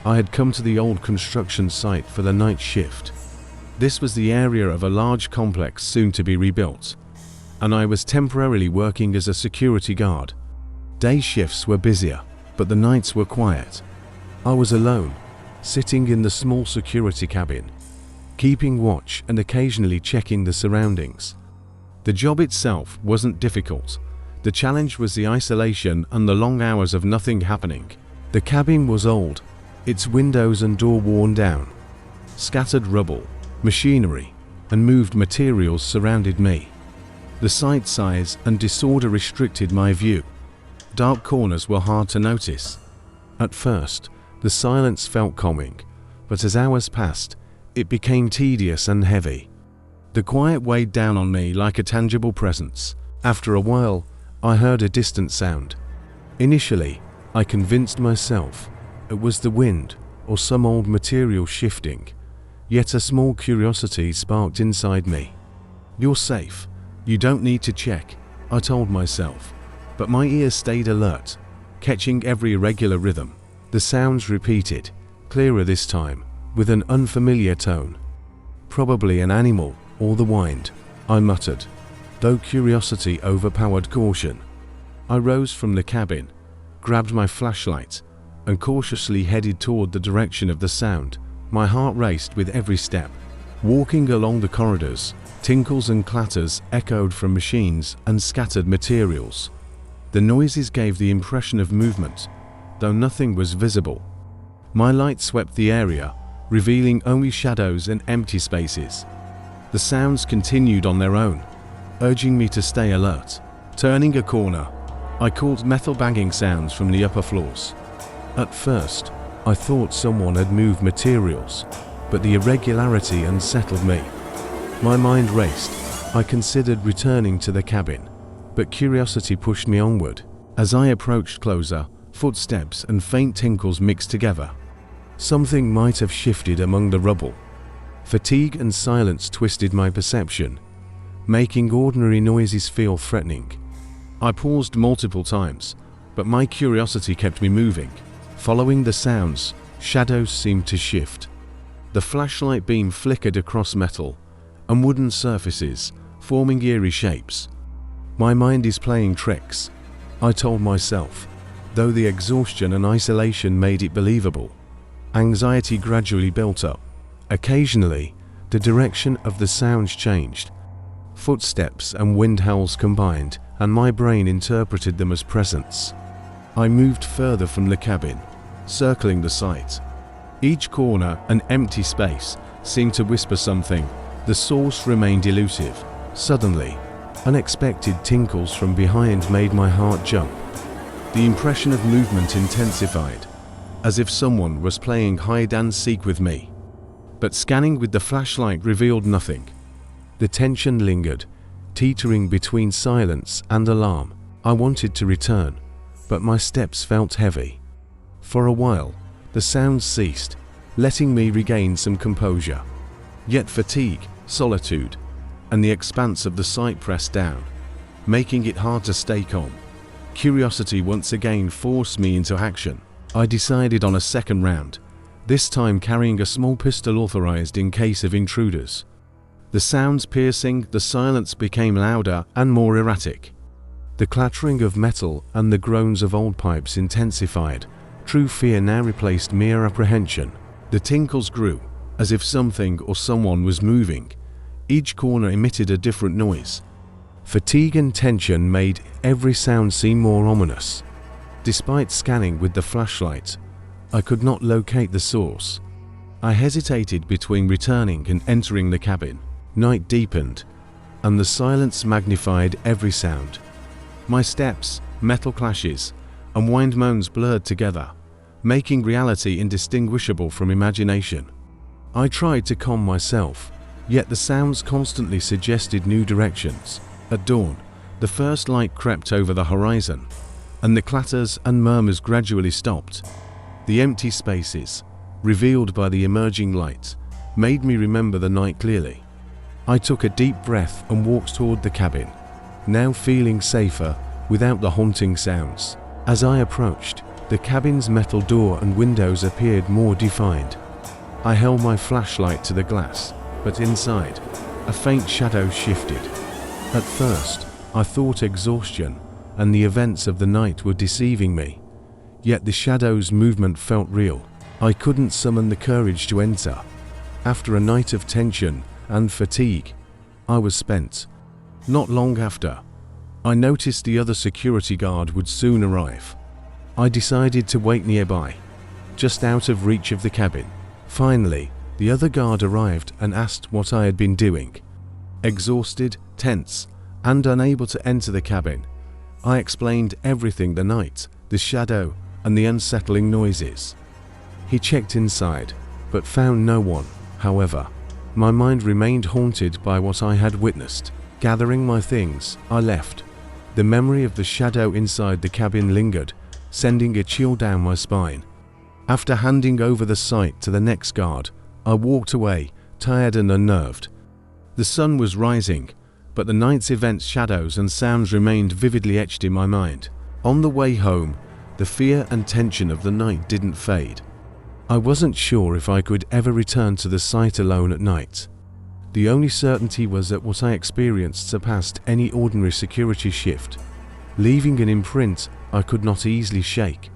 I had come to the old construction site for the night shift. This was the area of a large complex soon to be rebuilt, and I was temporarily working as a security guard. Day shifts were busier, but the nights were quiet. I was alone, sitting in the small security cabin, keeping watch and occasionally checking the surroundings. The job itself wasn't difficult. The challenge was the isolation and the long hours of nothing happening. The cabin was old, its windows and door worn down. Scattered rubble, machinery, and moved materials surrounded me. The site size and disorder restricted my view. Dark corners were hard to notice. At first, the silence felt calming, but as hours passed, it became tedious and heavy. The quiet weighed down on me like a tangible presence. After a while, I heard a distant sound. Initially, I convinced myself it was the wind or some old material shifting, yet a small curiosity sparked inside me. "You're safe. You don't need to check," I told myself, but my ears stayed alert, catching every irregular rhythm. The sounds repeated, clearer this time, with an unfamiliar tone. "Probably an animal or the wind," I muttered, though curiosity overpowered caution. I rose from the cabin, grabbed my flashlight, and cautiously headed toward the direction of the sound. My heart raced with every step. Walking along the corridors, tinkles and clatters echoed from machines and scattered materials. The noises gave the impression of movement, though nothing was visible. My light swept the area, revealing only shadows and empty spaces. The sounds continued on their own, urging me to stay alert. Turning a corner, I caught metal banging sounds from the upper floors. At first, I thought someone had moved materials, but the irregularity unsettled me. My mind raced. I considered returning to the cabin, but curiosity pushed me onward. As I approached closer, footsteps and faint tinkles mixed together. Something might have shifted among the rubble. Fatigue and silence twisted my perception, making ordinary noises feel threatening. I paused multiple times, but my curiosity kept me moving. Following the sounds, shadows seemed to shift. The flashlight beam flickered across metal and wooden surfaces, forming eerie shapes. "My mind is playing tricks," I told myself, though the exhaustion and isolation made it believable. Anxiety gradually built up. Occasionally, the direction of the sounds changed. Footsteps and wind howls combined, and my brain interpreted them as presence. I moved further from the cabin, circling the site. Each corner and empty space seemed to whisper something. The source remained elusive. Suddenly, unexpected tinkles from behind made my heart jump. The impression of movement intensified, as if someone was playing hide and seek with me. But scanning with the flashlight revealed nothing. The tension lingered, teetering between silence and alarm. I wanted to return, but my steps felt heavy. For a while, the sounds ceased, letting me regain some composure. Yet fatigue, solitude, and the expanse of the site pressed down, making it hard to stay calm. Curiosity once again forced me into action. I decided on a second round, this time carrying a small pistol authorized in case of intruders. The sounds piercing, the silence became louder and more erratic. The clattering of metal and the groans of old pipes intensified. True fear now replaced mere apprehension. The tinkles grew, as if something or someone was moving. Each corner emitted a different noise. Fatigue and tension made every sound seem more ominous. Despite scanning with the flashlight, I could not locate the source. I hesitated between returning and entering the cabin. Night deepened, and the silence magnified every sound. My steps, metal clashes, and wind moans blurred together, making reality indistinguishable from imagination. I tried to calm myself, yet the sounds constantly suggested new directions. At dawn, the first light crept over the horizon, and the clatters and murmurs gradually stopped. The empty spaces, revealed by the emerging light, made me remember the night clearly. I took a deep breath and walked toward the cabin, now feeling safer without the haunting sounds. As I approached, The cabin's metal door and windows appeared more defined. I held my flashlight to the glass, but inside, a faint shadow shifted. At first, I thought exhaustion and the events of the night were deceiving me. Yet the shadow's movement felt real. I couldn't summon the courage to enter. After a night of tension and fatigue, I was spent. Not long after, I noticed the other security guard would soon arrive. I decided to wait nearby, just out of reach of the cabin. Finally, the other guard arrived and asked what I had been doing. Exhausted, tense, and unable to enter the cabin, I explained everything: the night, the shadow, and the unsettling noises. He checked inside, but found no one. However, my mind remained haunted by what I had witnessed. Gathering my things, I left. The memory of the shadow inside the cabin lingered, sending a chill down my spine. After handing over the site to the next guard, I walked away, tired and unnerved. The sun was rising, but the night's events, shadows, and sounds remained vividly etched in my mind. On the way home, the fear and tension of the night didn't fade. I wasn't sure if I could ever return to the site alone at night. The only certainty was that what I experienced surpassed any ordinary security shift, leaving an imprint I could not easily shake.